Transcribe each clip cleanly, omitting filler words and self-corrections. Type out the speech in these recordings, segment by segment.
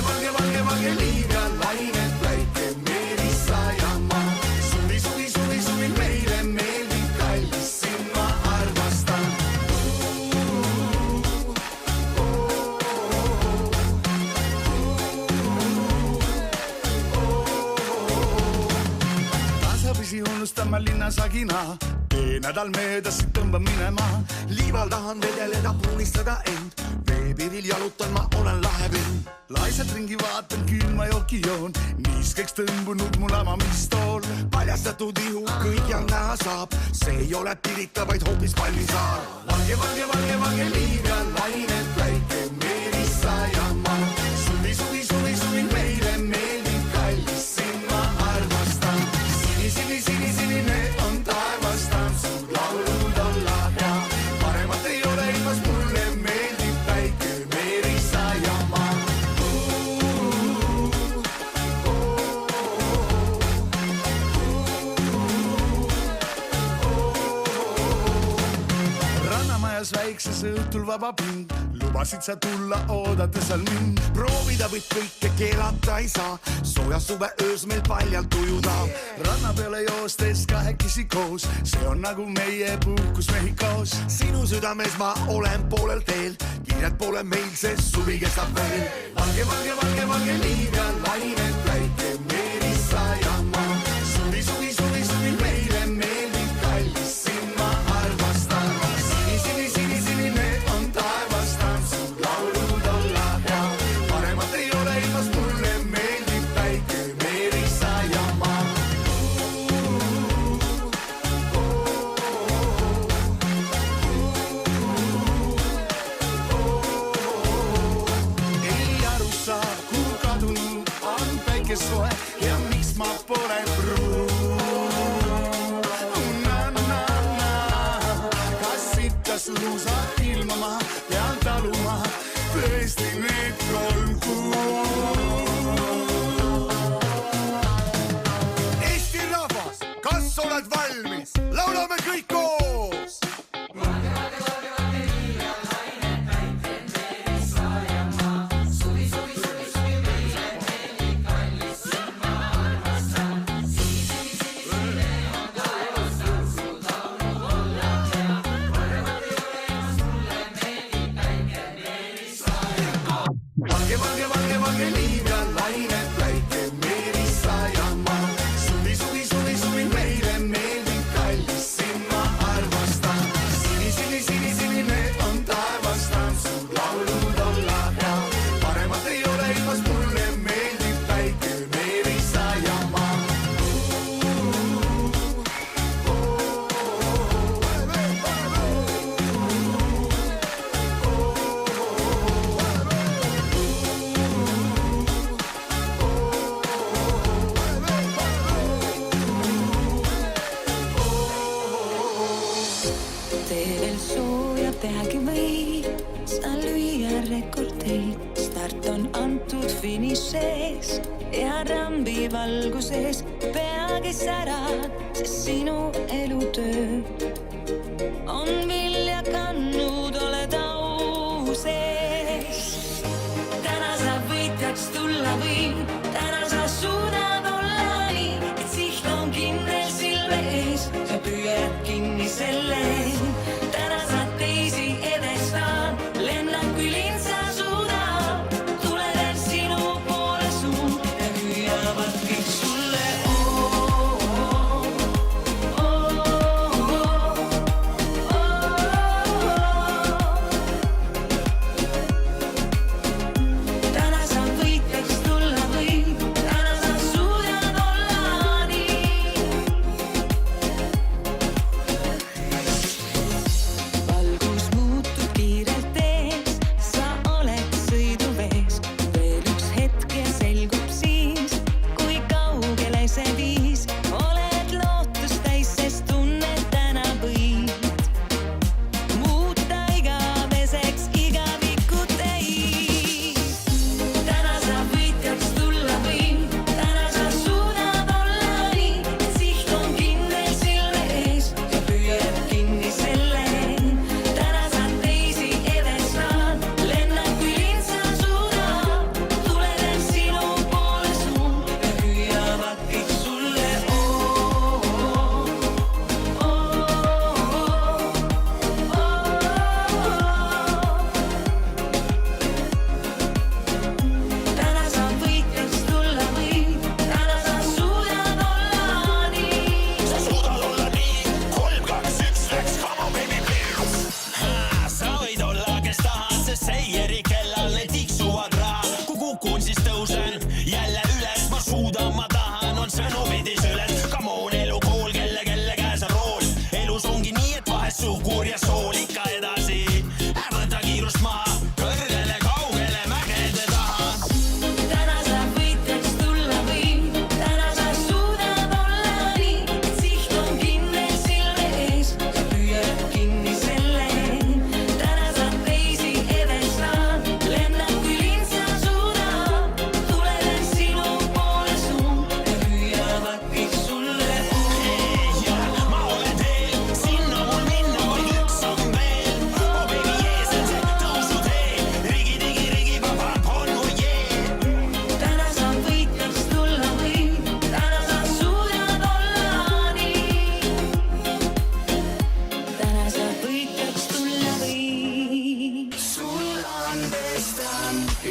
valge liiv ja lained päike, meelisa ja maa. Suvi meile meeldib, kallis, sind ma armastan. Tasapisi unustan ma linnasagina, nädal möödas siit tõmban minema. Liival tahan vedeleda, unistada end. Veepiiril jalutan, ma olen lahepind. Laisalt ringi vaatan, külma jooki joon. Niiskeks tõmbunud mu lamamistool. Paljastatud ihu kõigil näha saab. See ei ole Pirita, vaid hoopis Pallisaar. Valge liiv ja lained päike, meelisa ja maa. Suvi meile meeldib, kallis, sind ma armastan. Sinine on taevastan, su laulud olla hea. Paremat ei ole ilmas, mulle meeldib päike, meelisa ja maa. Rannamajas väikses õhtul vaba pind, lubasid sa tulla, oodata seal mind. Proovida võid kõike, keelata ei saa. Sooja suve öös meil paljalt ujuda. Ranna peale joostes kahekesi koos, see on nagu meie puhkus Mehhikos. Sinu südames ma olen poolel teel, kiired pole meil, see suvi kestab veel. Valge liiv ja lained päike, meelisa ja maa. Suvi meile meeldib, kallis, sind ma armastan. Sinine on taevastan, su laulud olla hea. Paremat ei ole ilmas, mulle meeldib päike, meelisa ja maa. Ei aru saa, kuhu kadunud on päike soe ja miks ma pole pruun. Kas sittas luusad ilmama, pean taluma tõesti need 3 kuud. Eesti rahvas, kas oled valmis? Laulame kõik koos! Valge liiv ja lained päike, meelisa ja maa. Suvi meile meeldib, kallis, sind ma armastan. Sinine on taevastan, su laulud olla hea. Paremat ei ole ilmas, mulle meeldib päike, meelisa ja maa. Teil sooja tehagi või sa lüüa rekordeid. Start on antud finišees ja rambi valguses peagi särad, sest sinu elutöö on vilja kannud, oled au sees. Täna sa võitjaks tulla või, täna sa suudad olla nii, et siht on kindel silme ees, sa püüad kinni selle. Täna sa teisi edestad, lennad kui lind sa suudad, tulevad sinu poole suund ja hüüavad kõik sulle.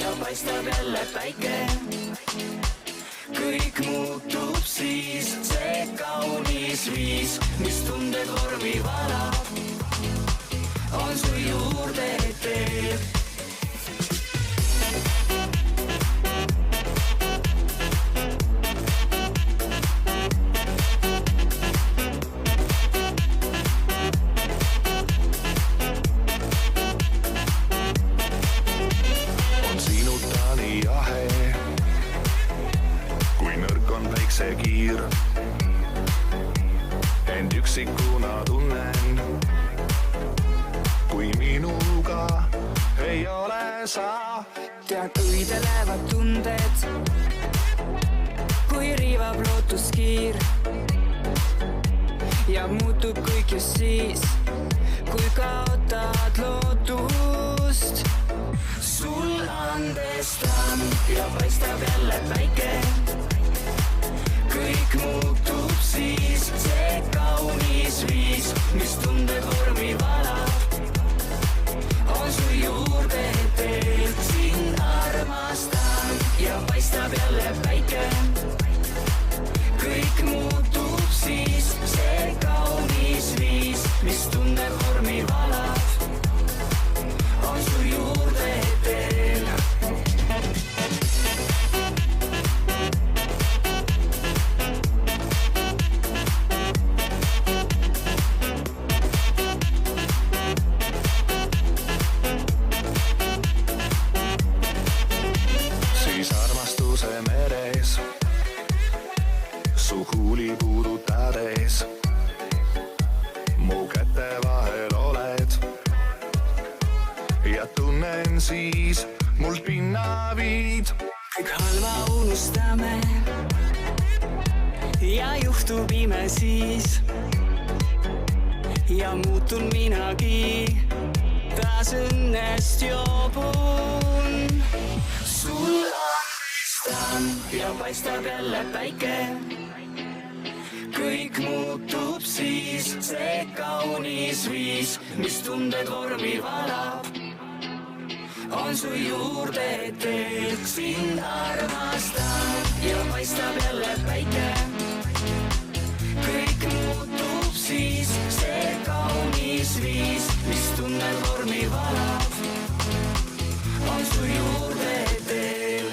ja paistab jälle päike. Kõik muutub siis, see kaunis viis, mis tunded vormi valab, on su juurde teel. On sinuta nii jahe, kui nõrk on päiksekiir. End üksikuna tunnen, kui minuga ei ole sa. Tead, õidelevad tunded, kui riivab lootuskiir. Ja muutub kõik just siis, kui kaotad lootust. Sul andestan ja paistab jälle päike. Kõik muutub siis, see kaunis viis, mis tunded vormi valab, on su juurde teel. Sind armastan ja paistab jälle päike. Kõik muutub siis, see kaunis viis, mis tunded vormi valab, on su juurde teel. Siis armastuse meres su huuli puudutades mu käte vahel oled ja tunnen siis mult pinna viid. Kõik halva unustame ja juhtub ime siis ja muutun minagi, taas õnnest joobun. Sul andestan ja paistab jälle päike. Kõik muutub siis, see kaunis viis, mis tunded vormi valab, on su juurde teel. Sind armastan ja paistab jälle päike. Kõik muutub siis, see kaunis viis, mis tunded vormi valab, on su juurde teel.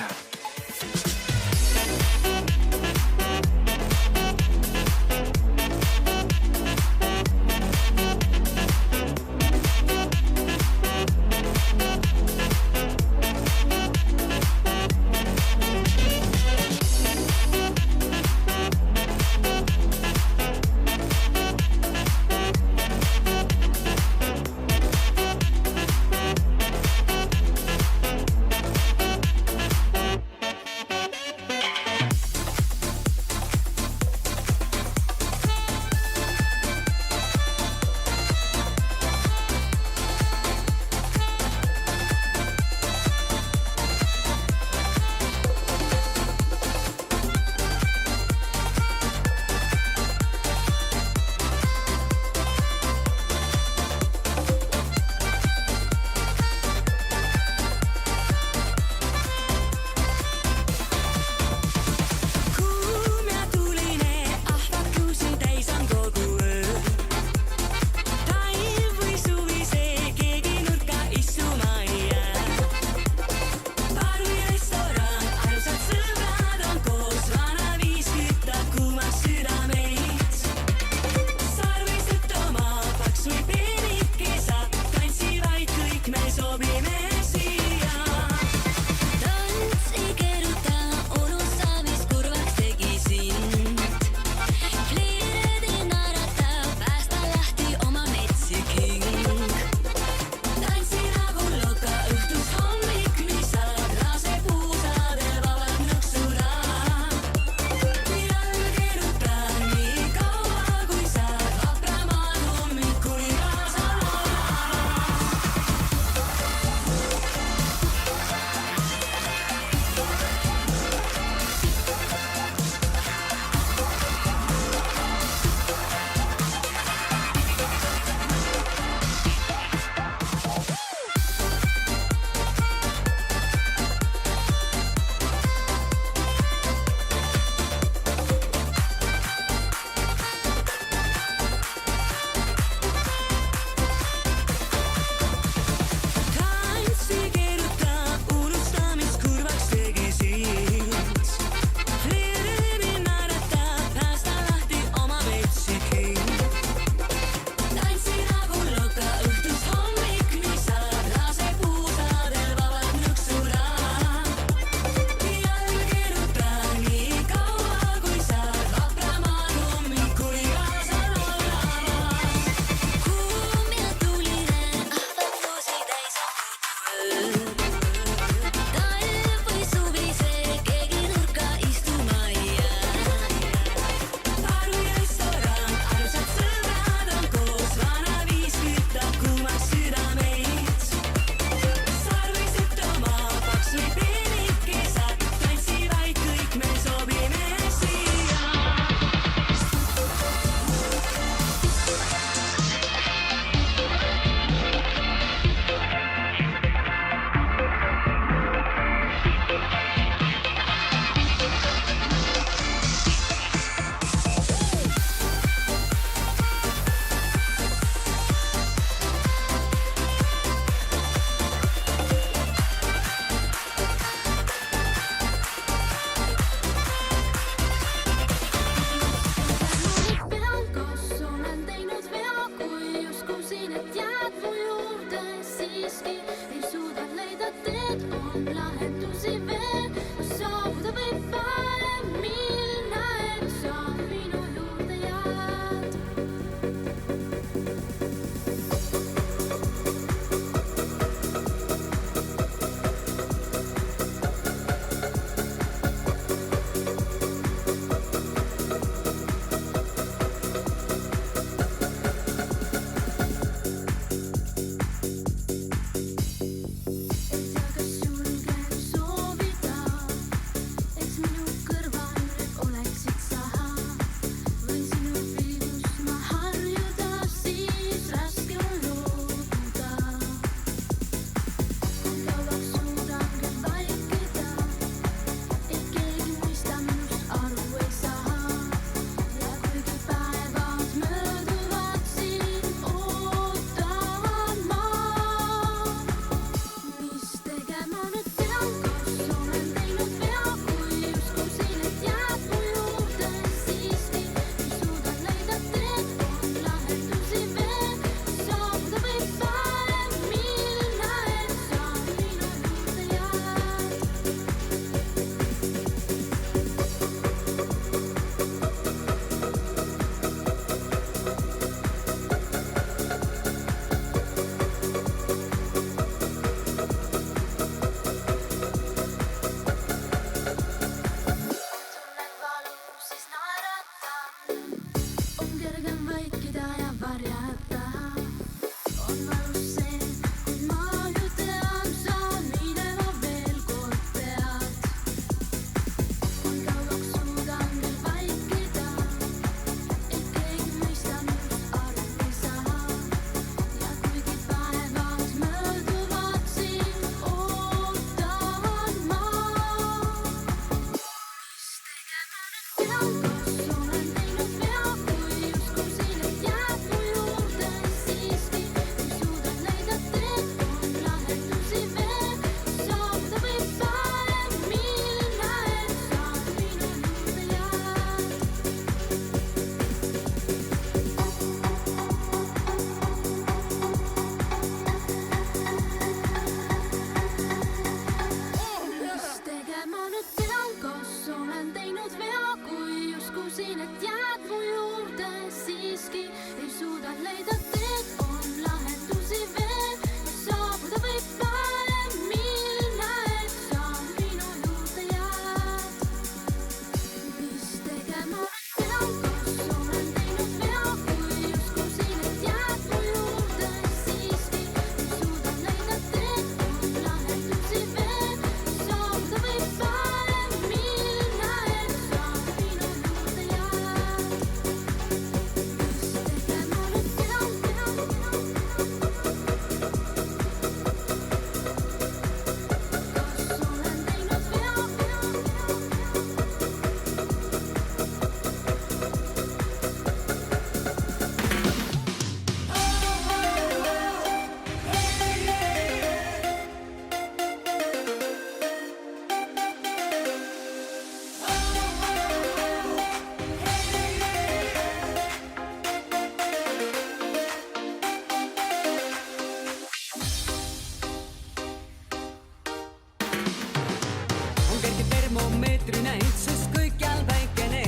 termomeetri näitus kõikjal päikene.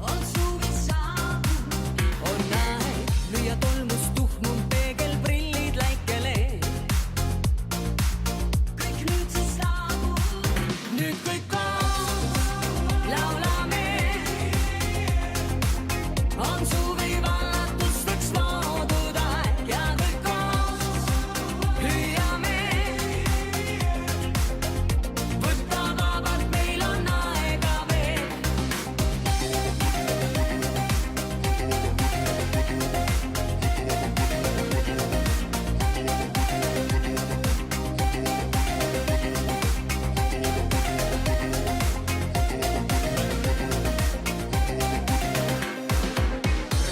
On suvi saabunud, on aeg lüüa tolmust tuhmum peegelprillid läikele. Kõik nüüd siis saabub, nüüd kõik koos laulame. On suvi vallatusteks loodud aeg ja kõik koos hüüame. Võtta vabalt, meil on aega veel.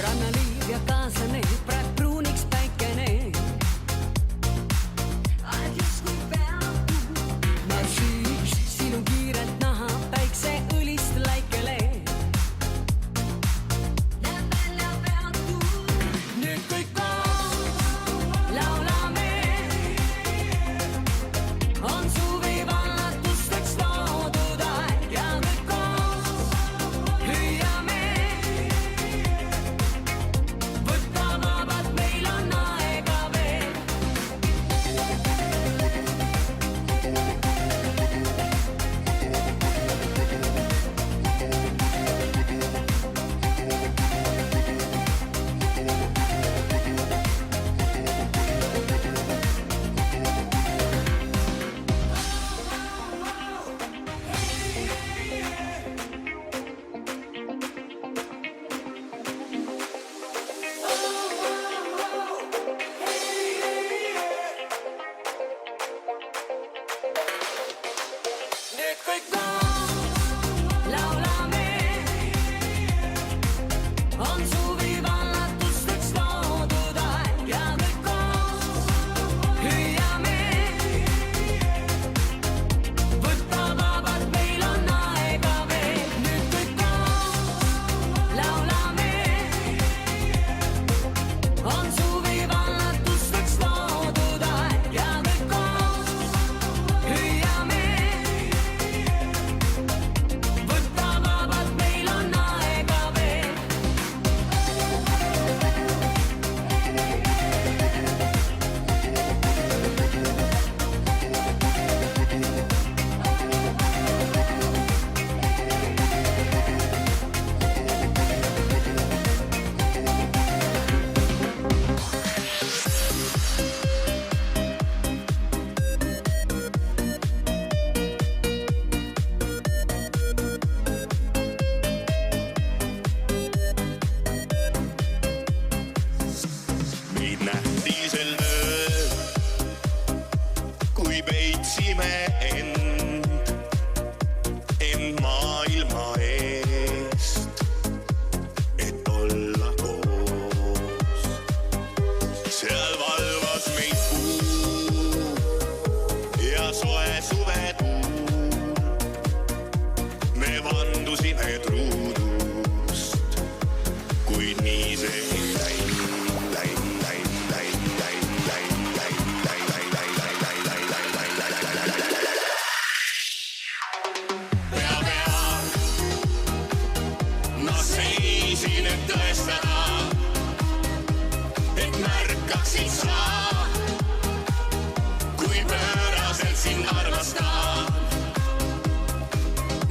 Rannaliiv ja kaaslane, praeg pruuniks päikene. Aeg justkui peatub, marsiiks sinu kiirelt naha päikse õlist läikele. Näeb välja peatub, nüüd kõik koos laulame. On suvi vallatusteks loodud aeg ja kõik koos hüüame. Võtta vabalt, meil on aega veel. Nüüd kõik koos laulame. On suvi vallatusteks loodud aeg ja kõik koos hüüame. Võtta vabalt, meil on aega veel. Nüüd kõik koos laulame. On suvi vallatusteks loodud aeg ja kõik koos hüüame. Võtta vabalt, meil on aega veel. Meid nähti sel ööl, kui peitsime end maailma eest, et olla koos. Seal valvas meid kuu ja soe suvetuul. Me vandusime truudust, kuid nii see ei läinud. Ma seisin, et tõestada, et märkaksid sa, kui pööraselt sind armastan.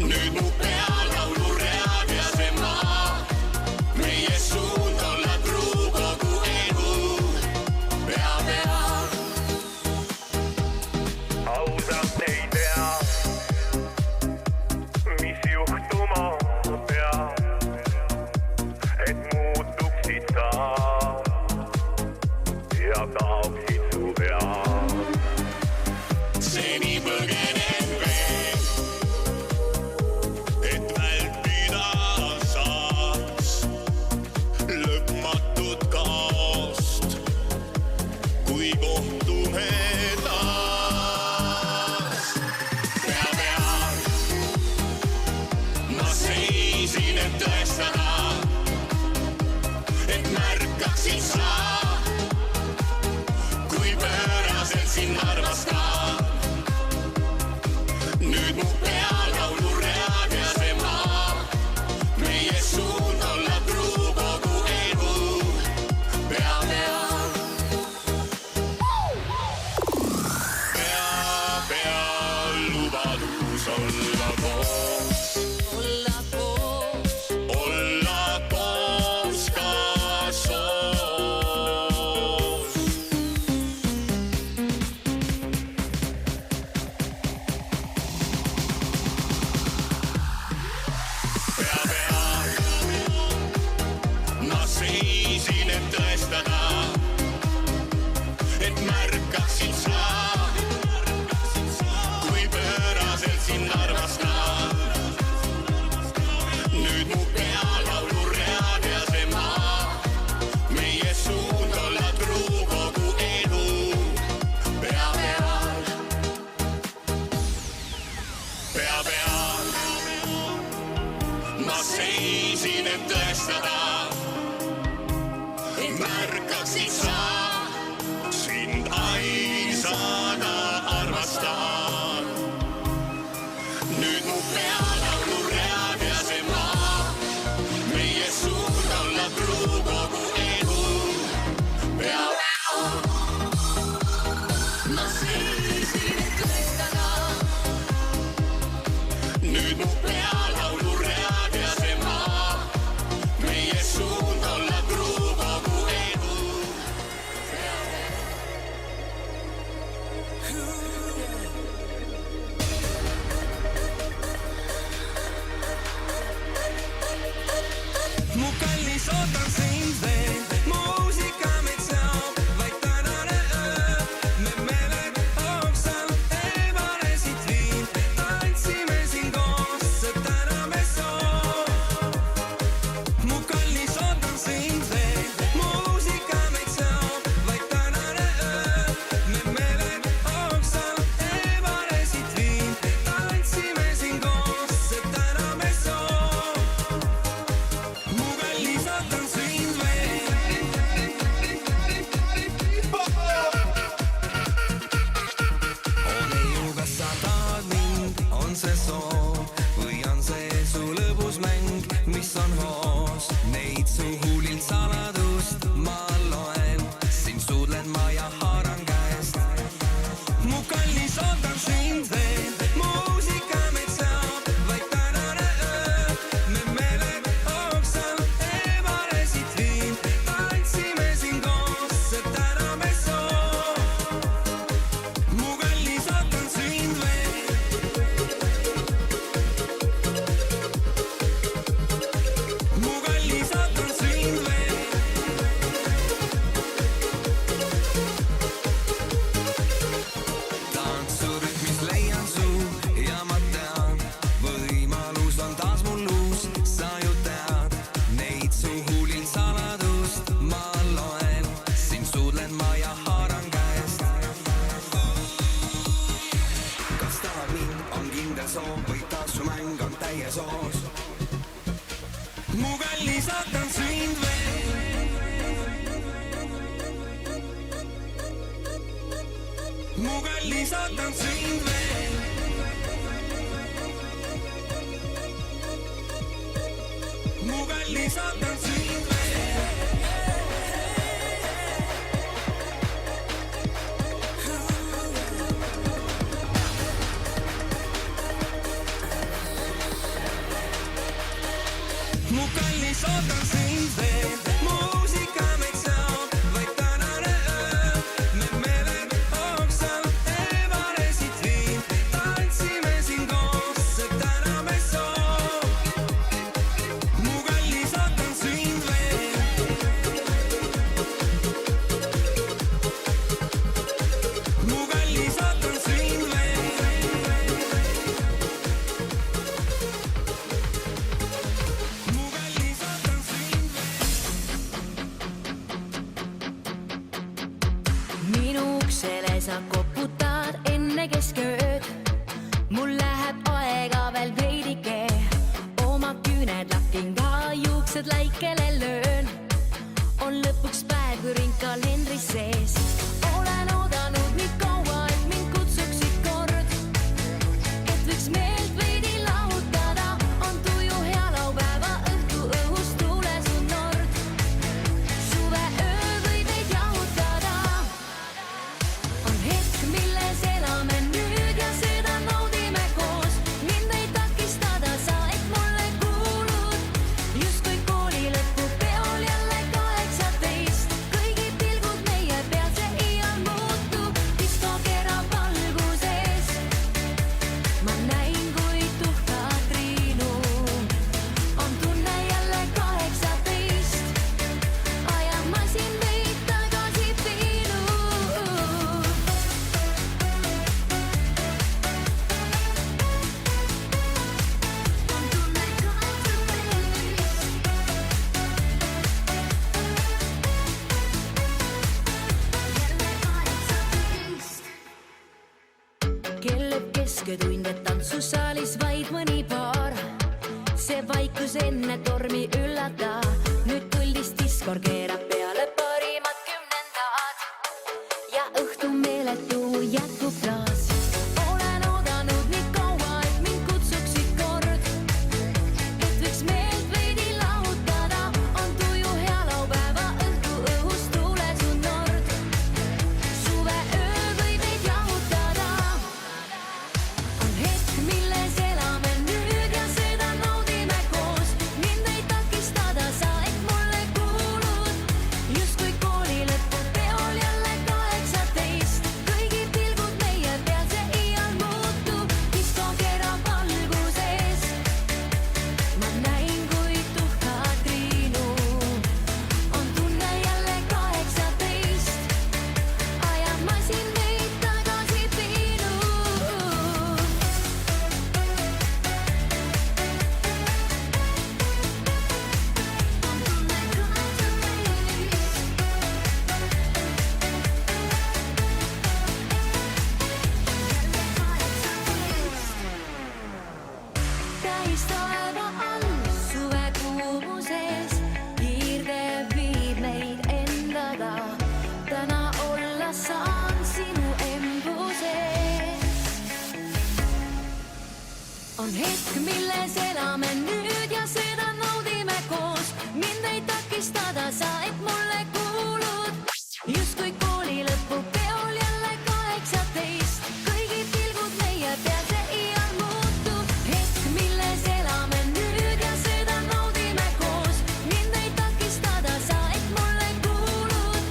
Nüüd mu peal lauluread ja see maa, meie suund olla truu kogu elu. Pea peal ausalt ei tea, mis juhtuma peab, et muutuksid sa ja kaoksid su peal. Seni põgenen veel, et vältida saaks lõpmatut kaost, kui kohtume taas. Pea peal ma seisin, et tõestada, et märkaksid sa, kui pööraselt sind armastan. siin, et tõestada, et märkaksid sa, sind ainsana armastan. Nüüd mu peal lauluread ja see maa, meie suund olla truu kogu elu. Peab ma seisin, et tõestada. Nüüd mu peal lauluread ja see maa, meie suund olla truu kogu elu. Mu kallis ootan sind veel, muusika meid seob, vaid tänane öö. Me meeled hoogsal eemale siit viin, tantsime siin koos, täna me soov. Mu kallis ootan sind veel, muusika meid seob, vaid tänane öö. Me meeled hoogsal eemale siit viin, tantsime siin koos, täna me soov. Mu kallis ootan sind veel. Ole ju, kas sa tahad mind, on see soov või on see su lõbus mäng, mis on hoos? Neid su huulilt saladust ma loen, sind suudlen ma ja haaran käest. Mu kallis ootan sind veel, muusika meid seob, vaid tänane öö. Me meeled hoogsal eemale siit viin, tantsime siin koos, täna me soov. Mu kallis ootan sind veel. Mu kallis ootan sind veel. Tantsurütmis leian su ja ma tean, võimalus on taas mul uus, sa ju tead. Neid su huulilt saladust ma loen, sind suudlen ma ja haaran käest. Kas tahad mind, on kindel soov, või taas su mäng on täies hoos? Mu kallis ootan sind veel. Mu kallis ootan sind veel. Mu kallis ootan sind veel. Mu kallis ootan sind veel, muusika meid seob, vaid tänane öö. Me meeled hoogsal eemale siit viin, tantsime siin koos, täna me soov. Mu kallis ootan sind veel. Mu kallis ootan sind veel. Mu kallis ootan sind veel. minu uksele sa koputad enne keskööd. Mul läheb aega veel veidike, oma küüned lakin ka, juuksed laikele löön. On lõpuks päev, kui ring kalendris sees. Olen oodanud nii kaua, et mind kutsuksid kord, et võiks meelt veidi lahutada. On tuju hea laupäeva õhtu, õhus tuules on nord. Suveöö võid meid jahutada. On hetk, milles elame nüüd ja seda naudime koos. Mind ei takistada sa, et mulle kuulud. Justkui kooli lõpupeol jälle 18. Kõigi pilgud meie peal, see iial muutub diskokera valguses. Ma näin, kui tuhkad Triinu on tunne jälle 18. Ajan masin meid tagasi piinub. On tunne 18. Kelleb kesketund, et tantsusaalis vaid mõni paar. see vaikus enne tormi üllata. Nüüd puldist diskor keerab peale parimad 10. ja õhtu meeletu jätkub taas. Olen oodanud nii kaua, et mind kutsuksid kord, et võiks meelt veidi lahutada. On tuju hea laupäeva õhtu õhus tuules un nord. Suve öö võib meid jahutada. On hetk, milles elame nüüd ja seda naudime koos. Mind ei takistada, sa ehk mulle kuulud. Justkui kooli lõpul peol jälle 18. Kõigi pilgud meie peal, see iial muutu. Disko keerab valguses. Ma näin, kui tuhkad Triinu. On tunne jälle 18. Ajab masin meid tagasi Triinu. Täis taeva all suve kuumuses, kiirde viib meid endaga. Täna olla saan sinu embuses. On hetk, milles elame nüüd ja seda naudime koos. Mind ei takistada, sa ehk mulle kuulud. Justkui kooli lõpu peol jälle 18. Kõigi pilgud meie peal, see iial muutu. Hetk, milles elame nüüd ja seda naudime koos. Mind ei takistada, sa ehk mulle kuulud.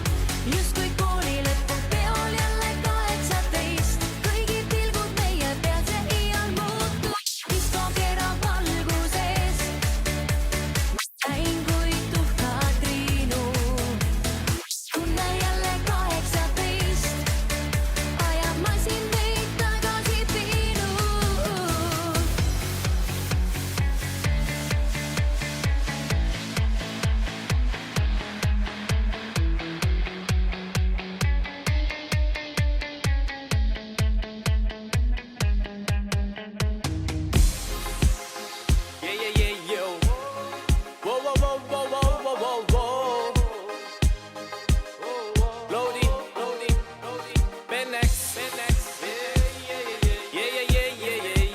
Justkui kooli lõpu peol jälle 18. Kõigi pilgud meie peal, see iial muutu. Disko keerab valguses. Näin, kui tuhkad Triinu. Tunne jälle 18. Ajab masin meid tagasi Triinu. Yo. Whoa. Lodi, Benex.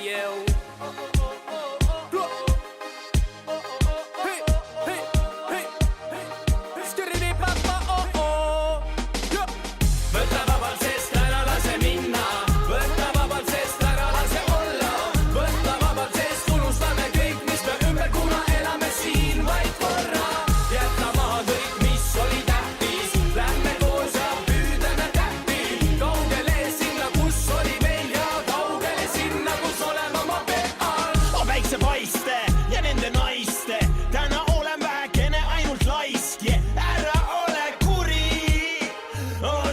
Yeah. Skiridi-papa, oh. Võta vabalt, sest ära lase minna. Võta vabalt, sest ära lase olla. Võta vabalt, sest unustame kõik, mis me ümber, kuna elame siin vaid korra. Jäta maha kõik, mis oli tähtis. Lähme koos ja püüdeme tähti. Kaugele sinna, kus oli meil ja kaugele sinna, kus oleme oma peal. Päiksepaiste ja nende naiste, täna olen vähekene ainult laisk. Ära ole kuri,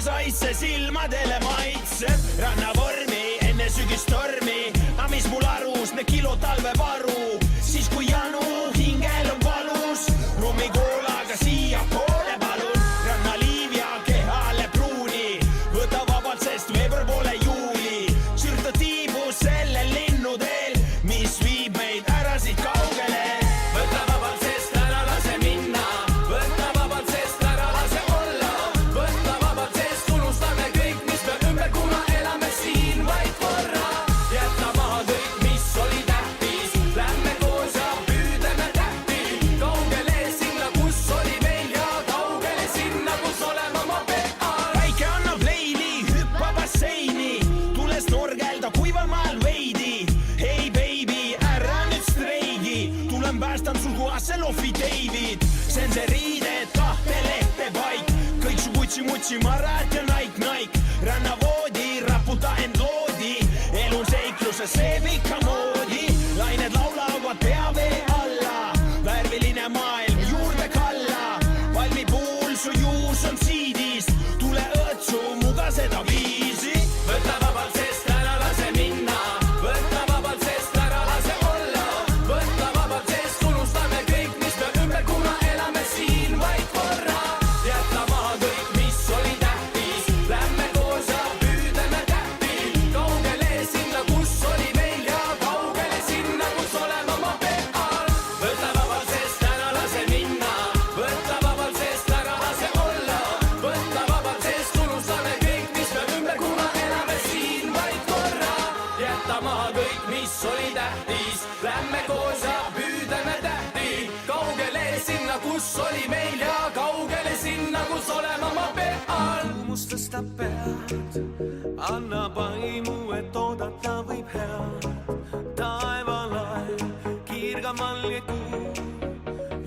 saisse silmadele maitseb. Rannavormi enne sügistormi, aga mis mul arus, me kilo talvevaru. Siis kui janu hingel on valus, rummikoolaga siia poole palun. Rannaliiv ja kehale pruuni, võta vabalt, sest veebruar pole juuli. Sürta tiibus sellel linnuteel, mis viib meid ära siit kaugele. Võta vabalt, sest ära lase minna. Võta vabalt, sest ära lase olla. Võta vabalt, sest unustame kõik, mis me ümber, kuna elame siin vaid korra. Jäta maha kõik, mis oli tähtis. Lähme koos ja püüdeme tähti. Kaugele sinna, kus oli meil ja kaugele sinna, kus oleme oma peal. Päike annab leili, hüppa basseini, tules norgelda kuival maal veidi. Hei baby, ära nüüd streigi, tulen päästan sul kohas Lofi David. See on see riided, kahte lehte paik, kõik su Gucci-Mutsi marad ja Nike. Rannavoodi, raputa end loodi, elu seikluse seeb ikka moodi. Lained laulavad pea vee alla, värviline maailm juurde kalla. Palmipuul su juus on siidist, tule õõtsu muga seda viisi. Võta vabalt, sest ära lase minna. Võta vabalt, sest ära lase olla. Võta vabalt, sest unustame kõik, mis me ümber, kuna elame siin vaid korra. Jäta maha kõik, mis oli tähtis. Lähme koos ja püüdeme tähti. Kaugele sinna, kus oli meil ja kaugele sinna, kus oleme oma peal. jätama kõik, mis oli tähtis. Lähme koos ja püüdleme tähti, kaugele sinna, kus oli meil ja kaugele sinna, kus olema ma pean. Kuumus tõstab pead, annab aimu, et oodata võib head. Taevalaev, kirgamal ja kuu,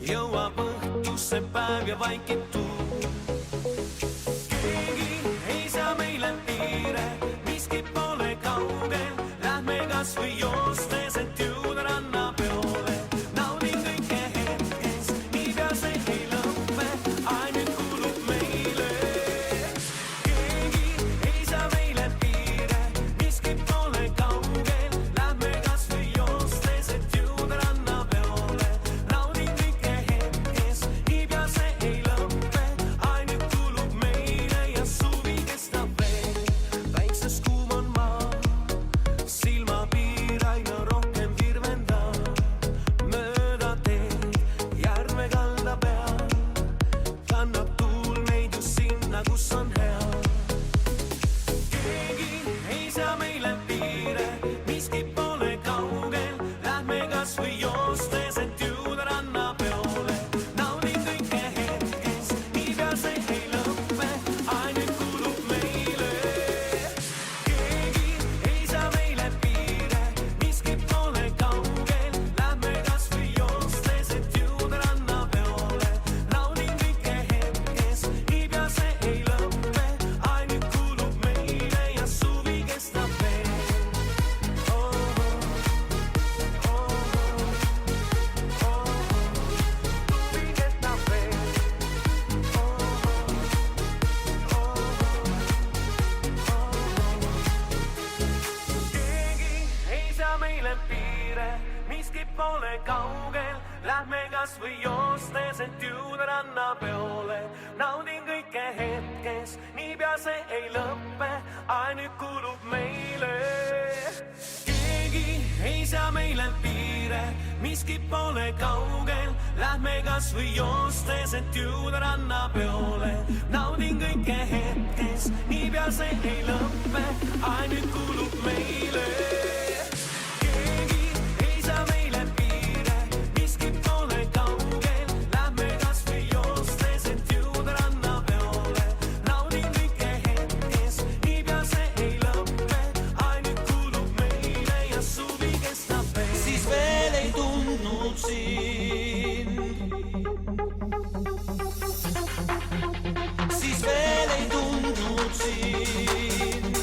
jõuab õhtusse päev ja vaikib tuu. Keegi ei saa meile piire, miski pole kaugel, lähme kas või joostes, et jõuda rannapeole. Naudin kõike hetkes, niipea see ei lõppe, ainult kuulub meile. Keegi ei saa meile piire, miski pole kaugel, lähme kas või joostes, et jõuda rannapeole. Naudin kõike hetkes, niipea see ei lõppe, ainult kuulub meile ja suvi kestab veel. Väikses kuum on maa, silmapiir aina rohkem kirvendab. Mööda teed, järve kalda peal, kannab tuul meid just sinna, kus on hea. Keegi ei saa meile piire, miski pole kaugel, lähme kas või joostes, et jõuda rannapeole. Naudin kõike hetkes, niipea see ei lõppe, ainult kuulub meile. Keegi ei saa meile piire, miski pole kaugel, lähme kas või joostes, et jõuda rannapeole. Naudin kõike hetkes, niipea see ei lõppe, ainult kuulub meile ja suvi kestab veel. Suvi kestab veel. Keegi ei saa meile piire, miski pole kaugel, lähme kas või joostes, et jõuda rannapeole. Naudin kõike hetkes, niipea see ei lõppe, ainult kuulub meile. Keegi ei saa meile piire, miski pole kaugel, lähme kas või joostes, et jõuda rannapeole. Naudin kõike hetkes, niipea see ei lõppe, ainult kuulub meile. Keegi ei saa meile piire, miski pole kaugel, lähme kas või joostes, et jõuda rannapeole. Naudin kõike hetkes, niipea see ei lõppe, ainult kuulub meile ja suvi kestab veel. Siis veel ei tundnud sind, siis veel ei tundnud sind.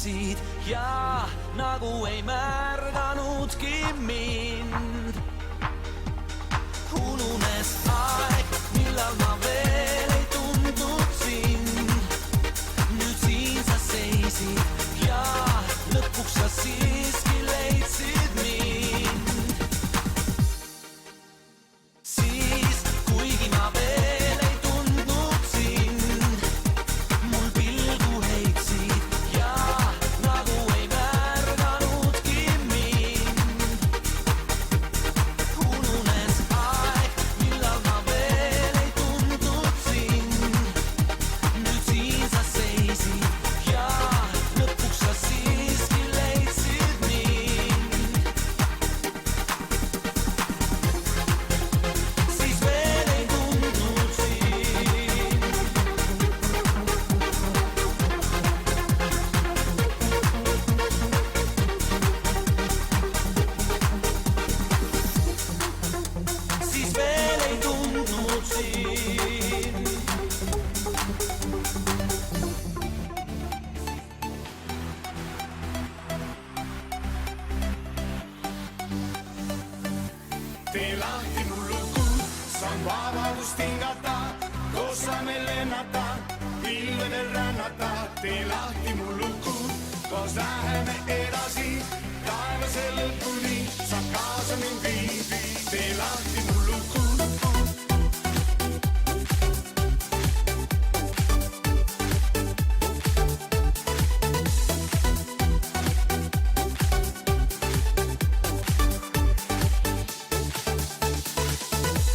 leidsid ja nagu ei märganudki mind. Ununes aeg, millal ma veel ei tundnud sind. Nüüd siin sa seisid ja lõpuks sa siiski leidsid mind. Siis, kuigi ma veel ei tundnud sind, mul pilgu heitsid ja nagu ei märganudki mind. Ununes aeg, millal ma veel ei tundnud sind. Nüüd siin sa seisid ja lõpuks sa siiski leidsid mind. Siis veel ei tundnud sind. Siis veel ei tundnud sind. Tee lahti mu lugu, saan vabadust hingata, koos saame lennata, pilvedel rännata. Tee lahti mu lugu, koos läheme edasi, taevase lõpuni, saab kaasa mind viib. Tee lahti mu lugu.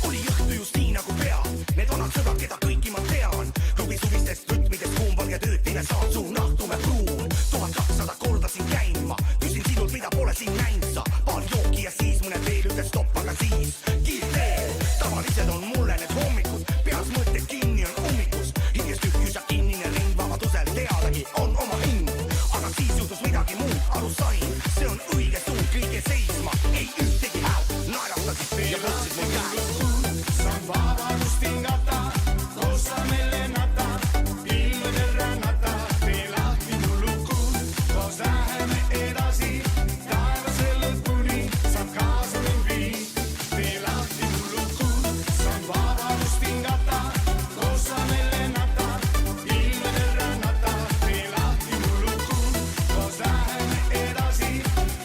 Oli õhtu just nii nagu peab, need vanad sõbrad, keda kõiki ma tean. Klubi-suvistest rütmidest kuumvalge töötine saab su nahtume pruun. 1200 korda siin käin ma, küsin sinult, mida pole siin näinud sa. Paar jooki ja siis mõne veel ütle stopp, aga siis kiirteel. Tavalised on mulle need hommikud, peas mõtted kinni on ummikus. Hinges tühjus ja kinnine ring, vabadusel teadagi on oma hind. Aga siis juhtus midagi muud, aru sain, see on õige suund kõige seisma. Ei ühtegi häält, naeratasid ja võtsid mul käed. Saan vabadust hingata, koos saame lennata, pilvedel rännata. Tee lahti mu lugu, koos läheme edasi, taevase lõpuni, saab kaasa mind viib. Tee lahti mu lugu, saan vabadust hingata, koos saame lennata, pilvedel rännata. Tee lahti mu lugu, koos läheme edasi,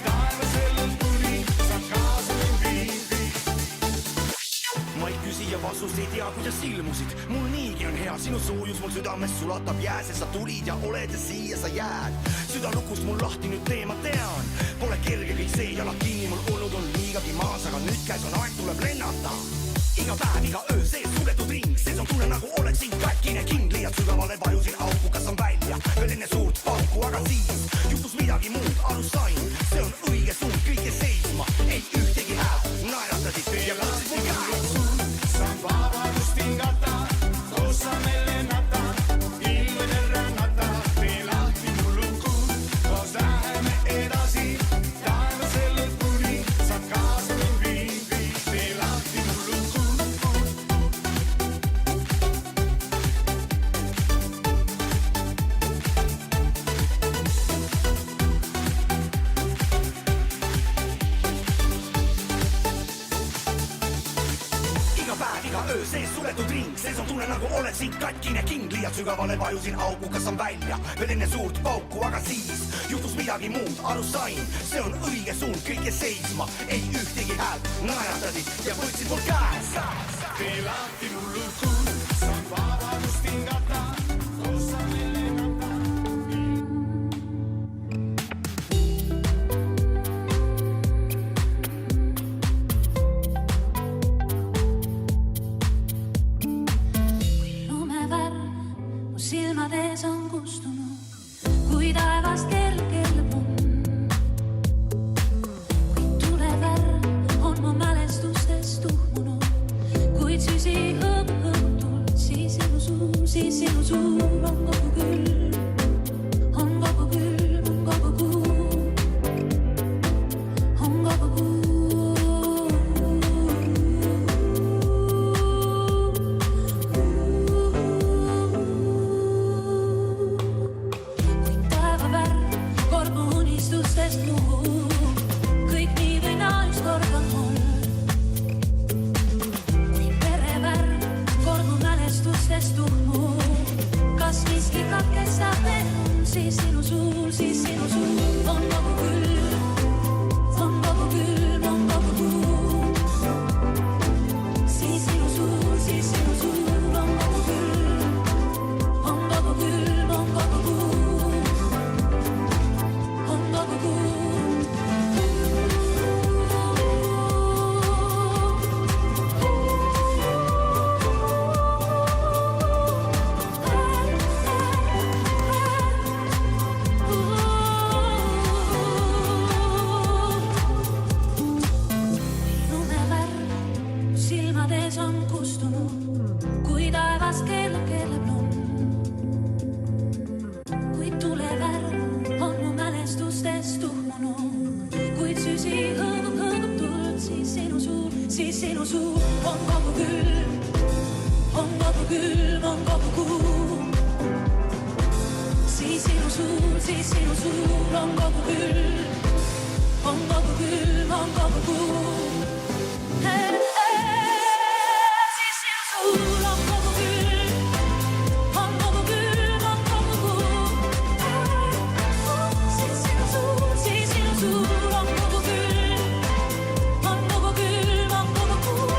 taevase lõpuni, saab kaasa mind viib. Ma ei küsi ja vastust ei tea, kuidas ilmusid. Mul niigi on hea, sinu soojus mul südames sulatab jää, sest sa tulid ja oled ja siia sa jääd. Südalukust mul lahti nüüd tee, ma tean. Pole kerge kõik see, jalad kinni mul olnud on liigagi maas, aga nüüd käes on aeg, tuleb lennata. Iga päev, iga öö, see suletud ring, sees on tunne nagu oleksin katkine king. Leiad sügavale vajusin auku, kas on välja, veel enne suurt pauku, aga siis juhtus midagi muud, aru sain, see on õige suund kõike seisma. Ei ühtegi häält, naeratasid ja võtsid mul käed. Saan vabadust hingata, koos saame lennata, pilvedel rännata. Tee lahti mu lugu, koos läheme edasi, taevase lõpuni, saab kaasa mind viib. Tee lahti mu lugu. Iga päev, iga öö, see suletud ring, sees on tunne nagu oleksin katkine king. Liialt sügavale vajusin auku, kas on välja, veel enne suurt pauku, aga siis juhtus midagi muud, aru sain, see on õige suund kõike seisma. Ei ühtegi häält, naeratasid ja võtsid mul käes. Tee lahti mu lugu, saan vabadust hingata, koos saame lennata. Lumevärv mu silmades on kustunud, kui taevas kergel pumm. Kui tulevärv on mu mälestustes tuhmunud, kuid süsi õhk tuhmunud, kuid süsi hõõgub tuld, siis sinu suu on kogu külm, on kogu külm, on kogu kuum. Siis sinu suul on kogu külm, on kogu külm, on kogu kuum. Siis sinu suul on kogu külm, on kogu külm, on kogu kuum. Siis sinu suul on kogu külm, on kogu külm, on kogu kuum.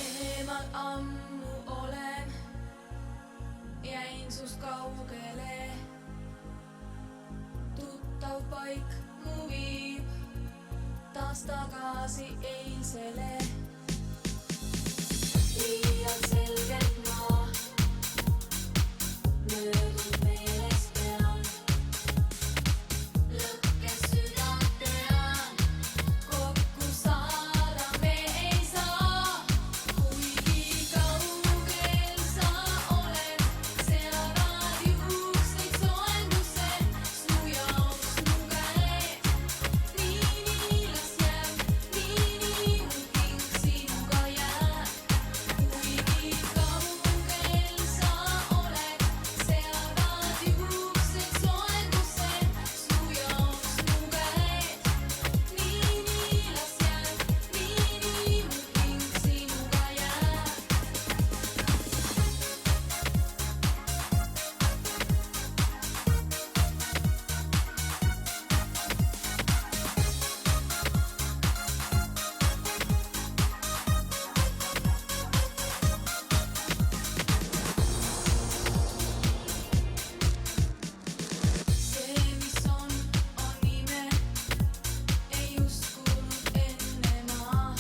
Eemal ammu olen, jäin sust kaugele. Tuttav paik mu viib taas tagasi eilsele. Liialt selgelt ma möödun meeles pean. Lõkkes südant tean, kokku saada me ei saa. Kuigi kaugel sa oled, seavad juukseid soengusse. Su jaoks mu käed, nii las jääb, nii mu hing sinuga jääb. Kuigi kaugel sa oled, seavad juukseid soengusse. Su jaoks mu käed, nii las jääb, nii mu hing sinuga jääb. See, mis on ime, ei uskunud enne ma.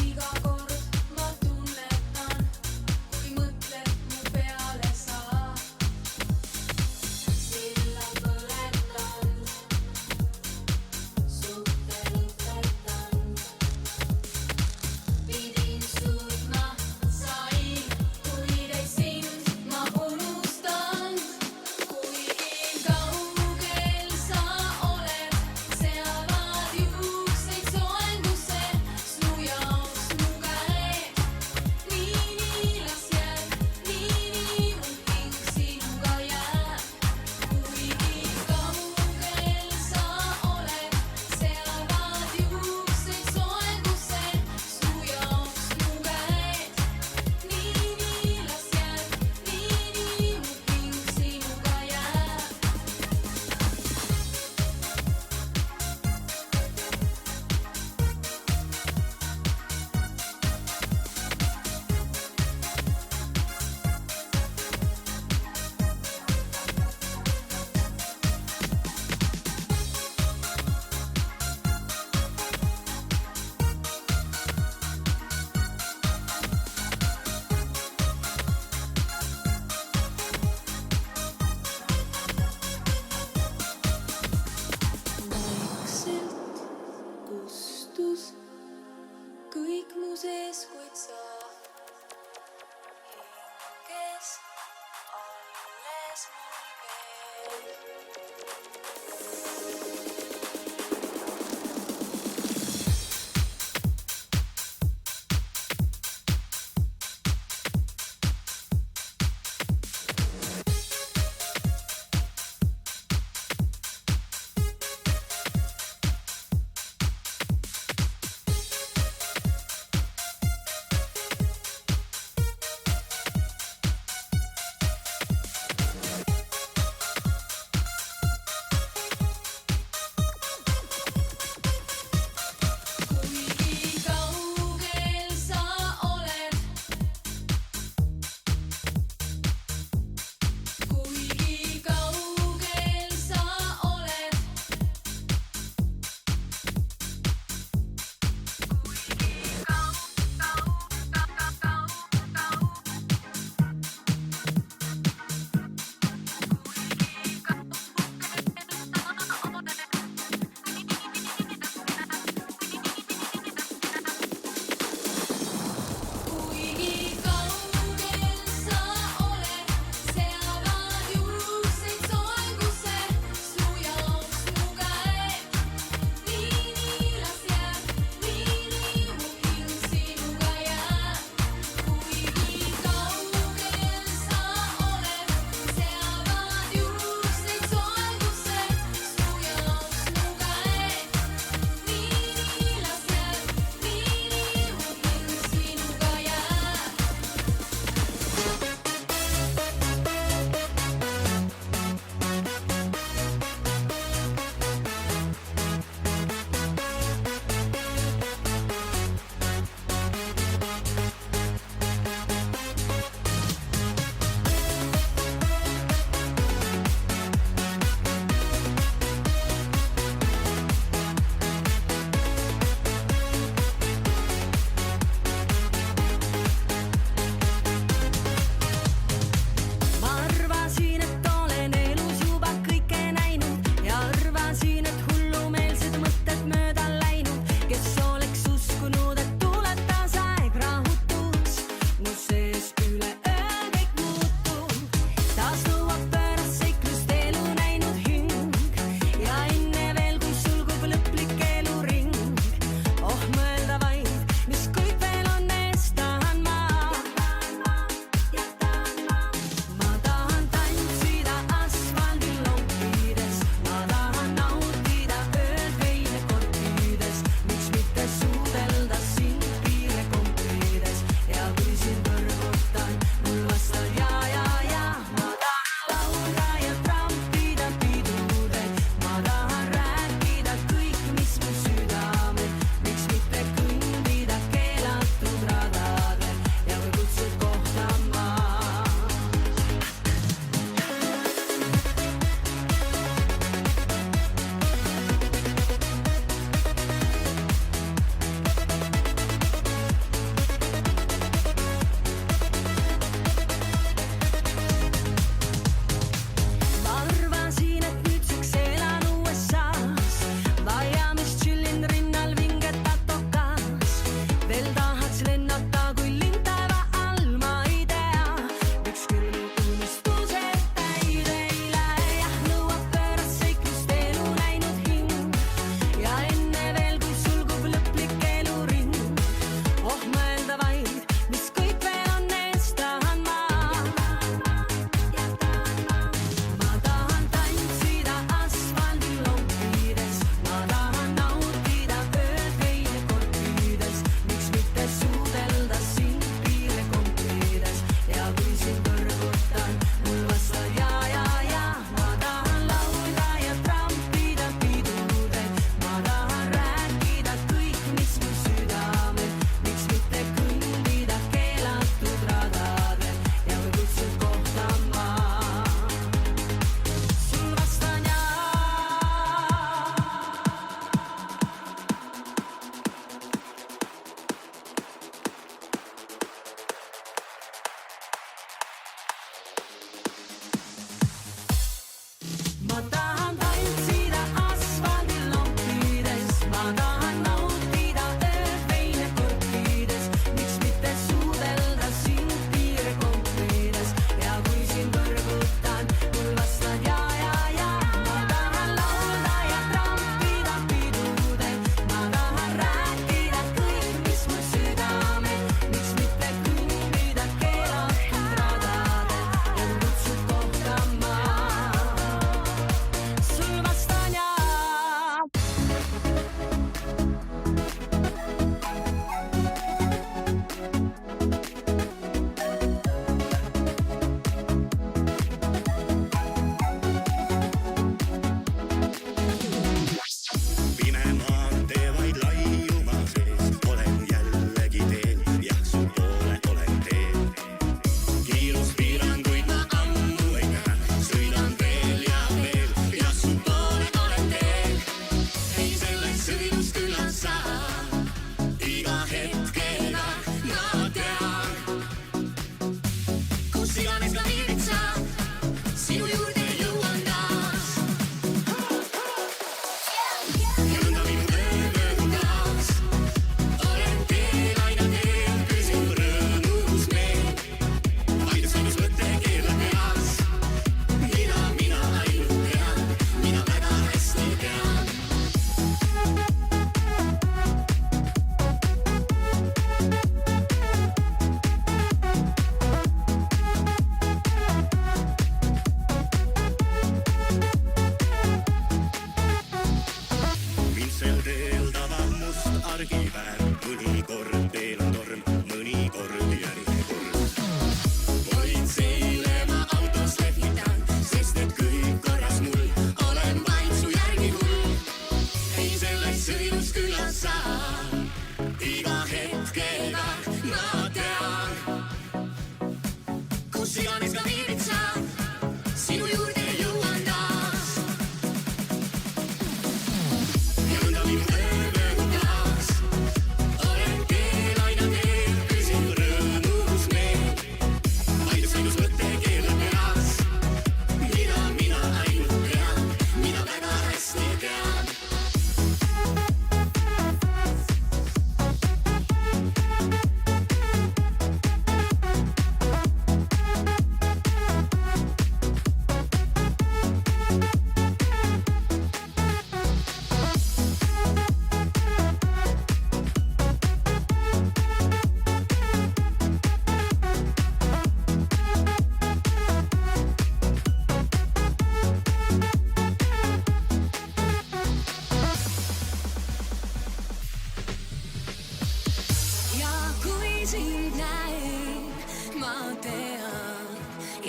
Iga kord ma tunnetan, kui mõtled mu peale sa. Sillal põletanud, suhtelõpetanud. Pidin suutma, sain, kuid ei sind ma unustan. Kuigi kaugel sa oled, seavad juukseid soengusse. Su jaoks mu käed, nii las jääb, nii mu hing sinuga jääb. Kuigi kaugel sa oled, seavad juukseid soengusse. Su jaoks mu käed, nii las jääb, nii mu hing sinuga jääb. Vaikselt kustus kõik mu sees, kuid sa hinges alles mul veel.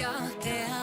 ja teha